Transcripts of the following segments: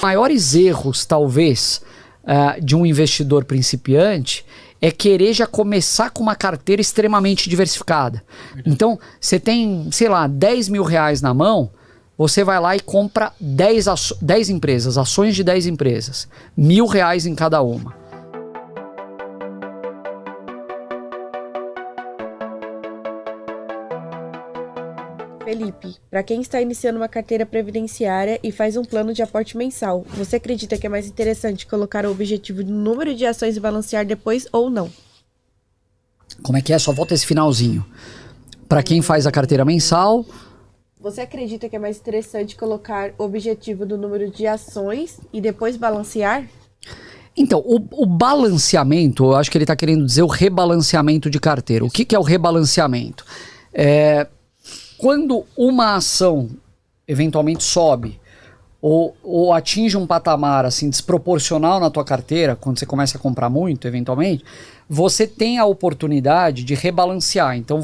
Maiores erros, talvez, de um investidor principiante é querer já começar com uma carteira extremamente diversificada. Então, você tem, sei lá, 10 mil reais na mão, você vai lá e compra 10 empresas, ações de 10 empresas, R$ 1.000 em cada uma. Felipe, para quem está iniciando uma carteira previdenciária e faz um plano de aporte mensal, você acredita que é mais interessante colocar o objetivo do número de ações e balancear depois ou não? Como é que é? Só volta esse finalzinho. Para quem faz a carteira mensal... Você acredita que é mais interessante colocar o objetivo do número de ações e depois balancear? Então, o balanceamento, eu acho que ele está querendo dizer o rebalanceamento de carteira. O que é o rebalanceamento? Quando uma ação eventualmente sobe ou atinge um patamar assim, desproporcional na tua carteira, quando você começa a comprar muito, eventualmente, você tem a oportunidade de rebalancear. Então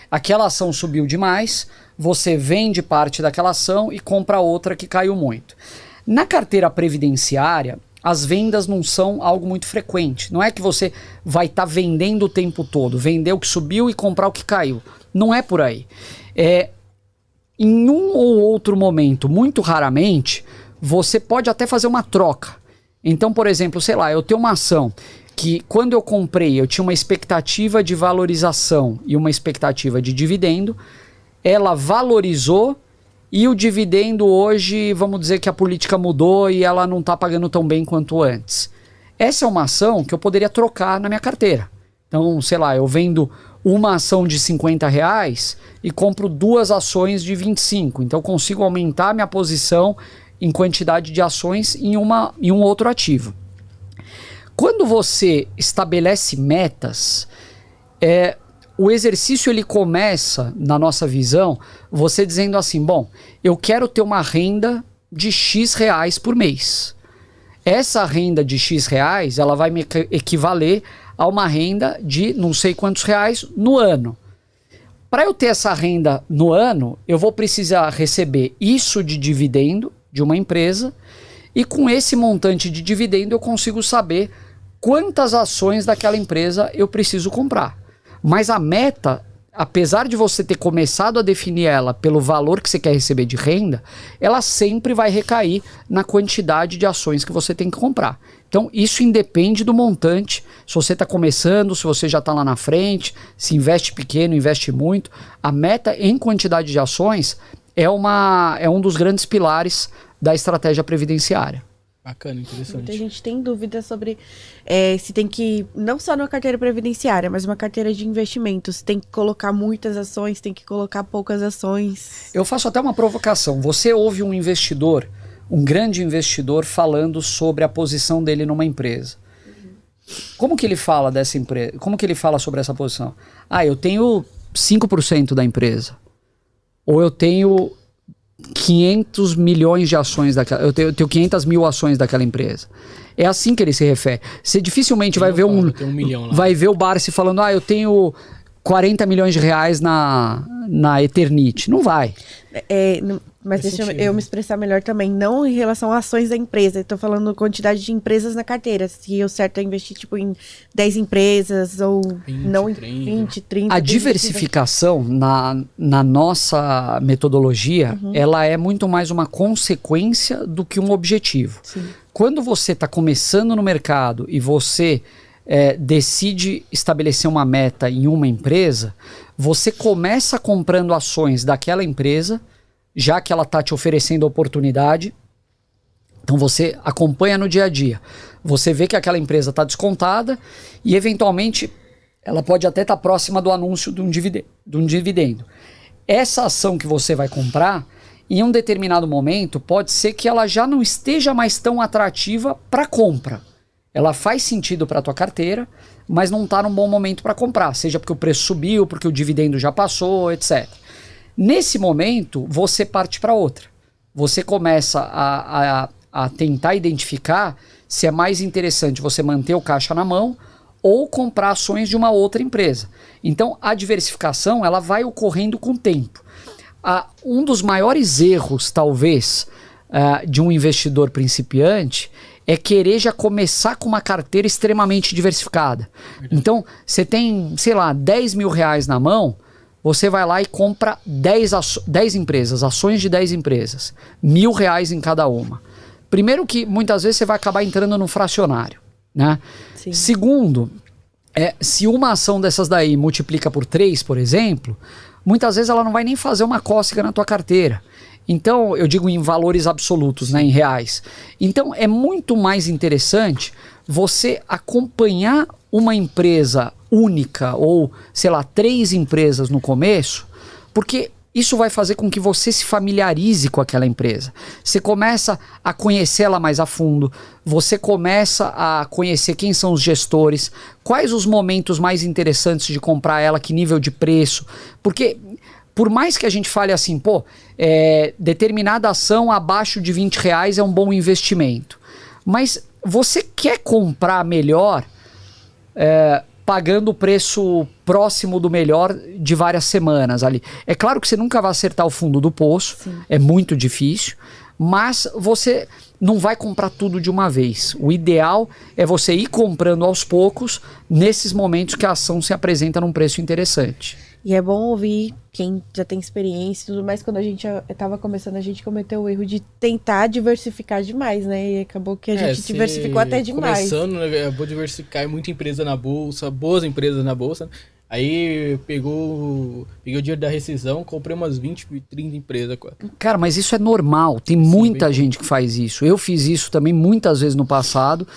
aquela ação subiu demais, você vende parte daquela ação e compra outra que caiu muito. Na carteira previdenciária, as vendas não são algo muito frequente. Não é que você vai estar vendendo o tempo todo, vender o que subiu e comprar o que caiu. Não é por aí. Em um ou outro momento, muito raramente, você pode até fazer uma troca. Então, por exemplo, sei lá, eu tenho uma ação que quando eu comprei, eu tinha uma expectativa de valorização e uma expectativa de dividendo, ela valorizou e o dividendo hoje, vamos dizer que a política mudou e ela não está pagando tão bem quanto antes. Essa é uma ação que eu poderia trocar na minha carteira. Então, sei lá, eu vendo uma ação de R$50 e compro 2 ações de 25. Então, eu consigo aumentar minha posição em quantidade de ações em um outro ativo. Quando você estabelece metas, o exercício ele começa, na nossa visão, você dizendo assim, bom, eu quero ter uma renda de X reais por mês. Essa renda de X reais, ela vai me equivaler a uma renda de não sei quantos reais no ano. Para eu ter essa renda no ano, eu vou precisar receber isso de dividendo de uma empresa e com esse montante de dividendo eu consigo saber quantas ações daquela empresa eu preciso comprar. Mas a meta, apesar de você ter começado a definir ela pelo valor que você quer receber de renda, ela sempre vai recair na quantidade de ações que você tem que comprar. Então isso independe do montante, se você está começando, se você já está lá na frente, se investe pequeno, investe muito. A meta em quantidade de ações é um dos grandes pilares da estratégia previdenciária. Bacana, interessante. Muita gente tem dúvida sobre se tem que, não só numa carteira previdenciária, mas uma carteira de investimentos, tem que colocar muitas ações, tem que colocar poucas ações. Eu faço até uma provocação. Você ouve um investidor, um grande investidor, falando sobre a posição dele numa empresa. Como que ele fala dessa empresa? Como que ele fala sobre essa posição? Eu tenho 5% da empresa. Ou eu tenho 500 milhões de ações daquela... Eu tenho 500 mil ações daquela empresa. É assim que ele se refere. Você dificilmente vai ver vai ver o Barsi falando, eu tenho 40 milhões de reais na Eternit. Não vai. Mas deixa eu me expressar melhor também. Não em relação a ações da empresa. Estou falando quantidade de empresas na carteira. Se o certo é investir em 10 empresas ou 20, 30. A diversificação na nossa metodologia, ela é muito mais uma consequência do que um objetivo. Sim. Quando você está começando no mercado e você decide estabelecer uma meta em uma empresa, você começa comprando ações daquela empresa, já que ela está te oferecendo oportunidade. Então você acompanha no dia a dia. Você vê que aquela empresa está descontada e eventualmente ela pode até estar próxima do anúncio de um dividendo. Essa ação que você vai comprar, em um determinado momento, pode ser que ela já não esteja mais tão atrativa para compra. Ela faz sentido para a tua carteira, mas não está num bom momento para comprar, seja porque o preço subiu, porque o dividendo já passou, etc. Nesse momento, você parte para outra. Você começa a tentar identificar se é mais interessante você manter o caixa na mão ou comprar ações de uma outra empresa. Então, a diversificação ela vai ocorrendo com o tempo. Um dos maiores erros, talvez, de um investidor principiante é querer já começar com uma carteira extremamente diversificada. Então, você tem, sei lá, 10 mil reais na mão, você vai lá e compra 10 empresas, ações de 10 empresas, R$1.000 em cada uma. Primeiro que muitas vezes você vai acabar entrando no fracionário, né? Sim. Segundo, se uma ação dessas daí multiplica por 3, por exemplo, muitas vezes ela não vai nem fazer uma cócega na tua carteira. Então, eu digo em valores absolutos, né, em reais. Então, é muito mais interessante você acompanhar uma empresa única ou, sei lá, 3 empresas no começo, porque isso vai fazer com que você se familiarize com aquela empresa. Você começa a conhecê-la mais a fundo, você começa a conhecer quem são os gestores, quais os momentos mais interessantes de comprar ela, que nível de preço, porque por mais que a gente fale assim, determinada ação abaixo de R$20 é um bom investimento, mas você quer comprar melhor pagando o preço próximo do melhor de várias semanas ali. É claro que você nunca vai acertar o fundo do poço, sim, é muito difícil, mas você não vai comprar tudo de uma vez. O ideal é você ir comprando aos poucos nesses momentos que a ação se apresenta num preço interessante. E é bom ouvir quem já tem experiência e tudo mais. Quando a gente estava começando, a gente cometeu o erro de tentar diversificar demais, né? E acabou que a gente diversificou até demais. Começando, né? Eu vou diversificar muita empresa na bolsa, boas empresas na bolsa. Aí peguei o dinheiro da rescisão, comprei umas 20, 30 empresas. Cara, mas isso é normal. Tem muita gente que faz isso. Eu fiz isso também muitas vezes no passado.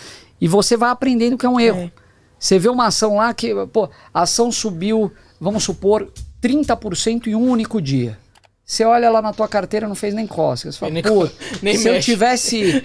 E você vai aprendendo que é um erro. Você vê uma ação lá que, a ação subiu, vamos supor, 30% em um único dia. Você olha lá na tua carteira, não fez nem cócega. Você fala, se eu tivesse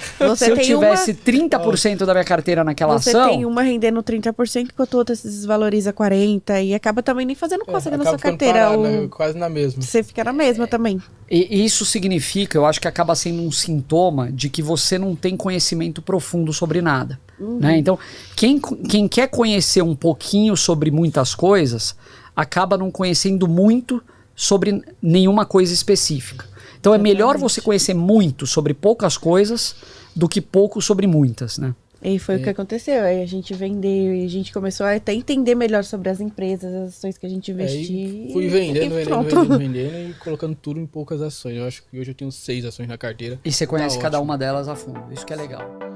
30% da minha carteira naquela ação... Você tem uma rendendo 30%, enquanto outra se desvaloriza 40%, e acaba também nem fazendo cócega na sua carteira. Quase na mesma. Você fica na mesma também. E isso significa, eu acho que acaba sendo um sintoma de que você não tem conhecimento profundo sobre nada. Né? Então, quem quer conhecer um pouquinho sobre muitas coisas, acaba não conhecendo muito sobre nenhuma coisa específica. Então é melhor você conhecer muito sobre poucas coisas do que pouco sobre muitas, né? E foi o que aconteceu. Aí a gente vendeu e a gente começou a até entender melhor sobre as empresas, as ações que a gente investia. Fui vendendo e colocando tudo em poucas ações. Eu acho que hoje eu tenho 6 ações na carteira. E você conhece cada uma delas a fundo. Isso que é legal.